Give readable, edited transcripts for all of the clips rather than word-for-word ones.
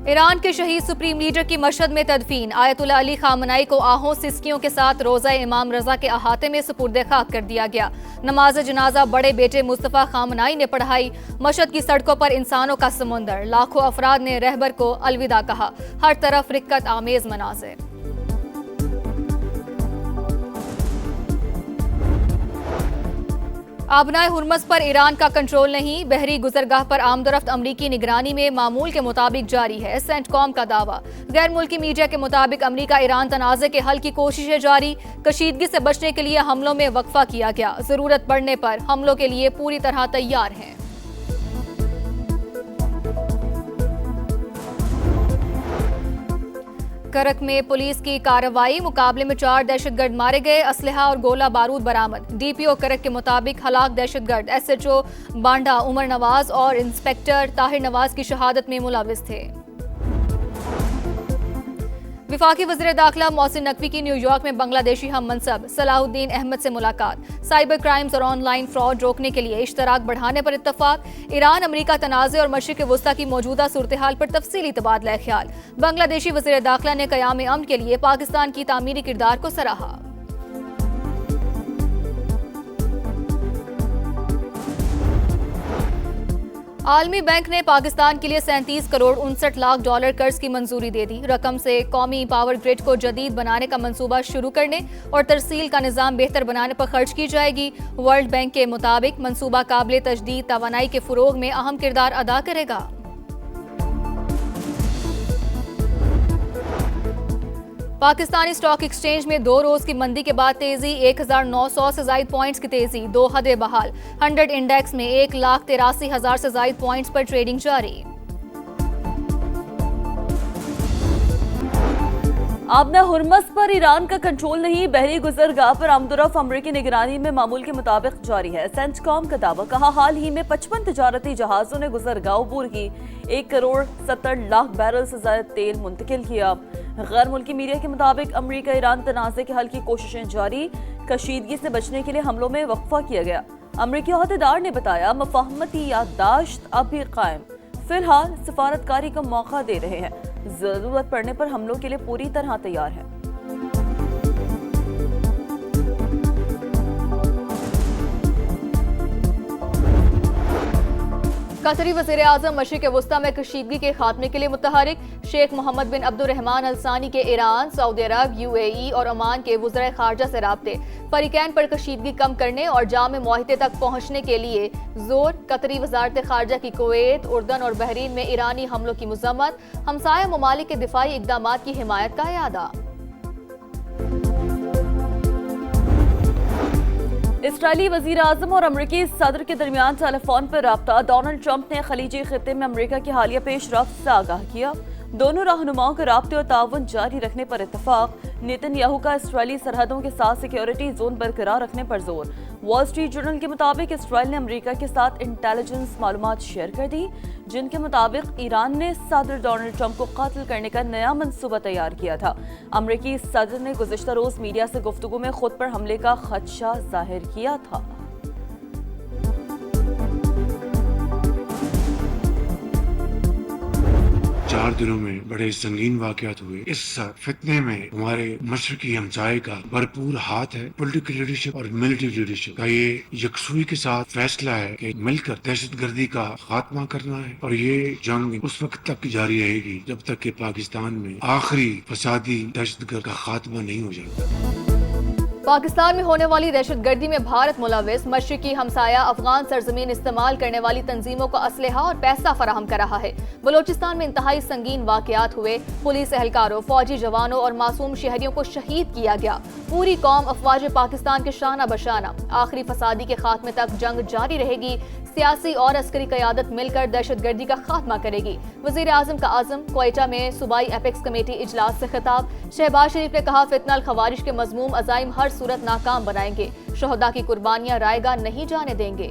ایران کے شہید supreme leader کی مشہد میں تدفین، آیت اللہ علی خامنائی کو آہوں سسکیوں کے ساتھ روضہ امام رضا کے احاطے میں سپرد خاک کر دیا گیا۔ نماز جنازہ بڑے بیٹے مصطفیٰ خامنائی نے پڑھائی۔ مشہد کی سڑکوں پر انسانوں کا سمندر، لاکھوں افراد نے رہبر کو الوداع کہا، ہر طرف رکت آمیز مناظر۔ آبنائے ہرمز پر ایران کا کنٹرول نہیں، بحری گزرگاہ پر آمد و رفت امریکی نگرانی میں معمول کے مطابق جاری ہے، سینٹ کام کا دعویٰ۔ غیر ملکی میڈیا کے مطابق امریکہ ایران تنازع کے حل کی کوششیں جاری، کشیدگی سے بچنے کے لیے حملوں میں وقفہ کیا گیا، ضرورت پڑنے پر حملوں کے لیے پوری طرح تیار ہیں۔ کرک میں پولیس کی کارروائی، مقابلے میں 4 دہشت گرد مارے گئے، اسلحہ اور گولہ بارود برآمد۔ ڈی پی او کرک کے مطابق ہلاک دہشت گرد ایس ایچ او بانڈا عمر نواز اور انسپکٹر طاہر نواز کی شہادت میں ملوث تھے۔ وفاقی وزیر داخلہ محسن نقوی کی نیو یارک میں بنگلہ دیشی ہم منصب صلاح الدین احمد سے ملاقات، سائبر کرائمز اور آن لائن فراڈ روکنے کے لیے اشتراک بڑھانے پر اتفاق۔ ایران امریکہ تنازع اور مشرق وسطی کی موجودہ صورتحال پر تفصیلی تبادلہ خیال۔ بنگلہ دیشی وزیر داخلہ نے قیام امن کے لیے پاکستان کی تعمیری کردار کو سراہا۔ عالمی بینک نے پاکستان کے لیے 37 کروڑ 59 لاکھ ڈالر قرض کی منظوری دے دی۔ رقم سے قومی پاور گرڈ کو جدید بنانے کا منصوبہ شروع کرنے اور ترسیل کا نظام بہتر بنانے پر خرچ کی جائے گی۔ ورلڈ بینک کے مطابق منصوبہ قابل تجدید توانائی کے فروغ میں اہم کردار ادا کرے گا۔ پاکستانی اسٹاک ایکسچینج میں 2 روز کی مندی کے بعد تیزی، 1900 سے زائد پوائنٹس کی تیزی، 2 حدیں بحال۔ 100 انڈیکس میں 1,83,000 سے زائد پوائنٹس پر ٹریڈنگ جاری۔ آبنائے ہرمز پر ایران کا کنٹرول نہیں، بحری گزرگاہ پر آمد و رفت امریکی نگرانی میں معمول کے مطابق جاری ہے، سینٹ کام کا دعویٰ، کہا حال ہی میں 55 تجارتی جہازوں نے گزرگاہ عبور کی، 1 کروڑ 70 لاکھ بیرل سے زائد تیل منتقل کیا۔ غیر ملکی میڈیا کے مطابق امریکہ ایران تنازع کے حل کی کوششیں جاری، کشیدگی سے بچنے کے لیے حملوں میں وقفہ کیا گیا۔ امریکی عہدیدار نے بتایا مفاہمتی یادداشت اب بھی قائم، فی الحال سفارتکاری کا موقع دے رہے ہیں، ضرورت پڑنے پر حملوں کے لیے پوری طرح تیار ہے۔ قطری وزیر اعظم مشرق وسطی میں کشیدگی کے خاتمے کے لیے متحرک۔ شیخ محمد بن عبد الرحمن الثانی کے ایران، سعودی عرب، یو اے ای اور عمان کے وزرائے خارجہ سے رابطے، فریقین پر کشیدگی کم کرنے اور جامع معاہدے تک پہنچنے کے لیے زور۔ قطری وزارت خارجہ کی کویت، اردن اور بحرین میں ایرانی حملوں کی مذمت، ہمسایہ ممالک کے دفاعی اقدامات کی حمایت کا اعادہ۔ اسرائیلی وزیر اعظم اور امریکی صدر کے درمیان ٹیلی فون پر رابطہ، ڈونلڈ ٹرمپ نے خلیجی خطے میں امریکہ کی حالیہ پیش رفت سے آگاہ کیا، دونوں رہنماؤں کے رابطے اور تعاون جاری رکھنے پر اتفاق۔ نیتن یاہو کا اسرائیلی سرحدوں کے ساتھ سیکیورٹی زون برقرار رکھنے پر زور۔ وال سٹریٹ جرنل کے مطابق اسرائیل نے امریکہ کے ساتھ انٹیلیجنس معلومات شیئر کر دی، جن کے مطابق ایران نے صدر ڈونلڈ ٹرمپ کو قتل کرنے کا نیا منصوبہ تیار کیا تھا۔ امریکی صدر نے گزشتہ روز میڈیا سے گفتگو میں خود پر حملے کا خدشہ ظاہر کیا تھا۔ 4 دنوں میں بڑے سنگین واقعات ہوئے۔ اس فتنے میں ہمارے مشرقی ہمسائے کا بھرپور ہاتھ ہے۔ پولیٹیکل لیڈرشپ اور ملٹری لیڈرشپ کا یہ یکسوئی کے ساتھ فیصلہ ہے کہ مل کر دہشت گردی کا خاتمہ کرنا ہے، اور یہ جنگ اس وقت تک جاری رہے گی جب تک کہ پاکستان میں آخری فسادی دہشت گرد کا خاتمہ نہیں ہو جاتا۔ پاکستان میں ہونے والی دہشت گردی میں بھارت ملوث، مشرقی ہمسایہ افغان سرزمین استعمال کرنے والی تنظیموں کو اسلحہ اور پیسہ فراہم کر رہا ہے۔ بلوچستان میں انتہائی سنگین واقعات ہوئے، پولیس اہلکاروں، فوجی جوانوں اور معصوم شہریوں کو شہید کیا گیا۔ پوری قوم افواج پاکستان کے شانہ بشانہ، آخری فسادی کے خاتمے تک جنگ جاری رہے گی۔ سیاسی اور عسکری قیادت مل کر دہشت گردی کا خاتمہ کرے گی۔ وزیر اعظم کا عزم، کوئٹہ میں صوبائی ایپیکس کمیٹی اجلاس سے خطاب۔ شہباز شریف نے کہا فتنہ الخوارج کے مذموم عزائم ہر صورت ناکام بنائیں گے، شہداء کی قربانیاں رائے گاہ نہیں جانے دیں گے۔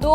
2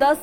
10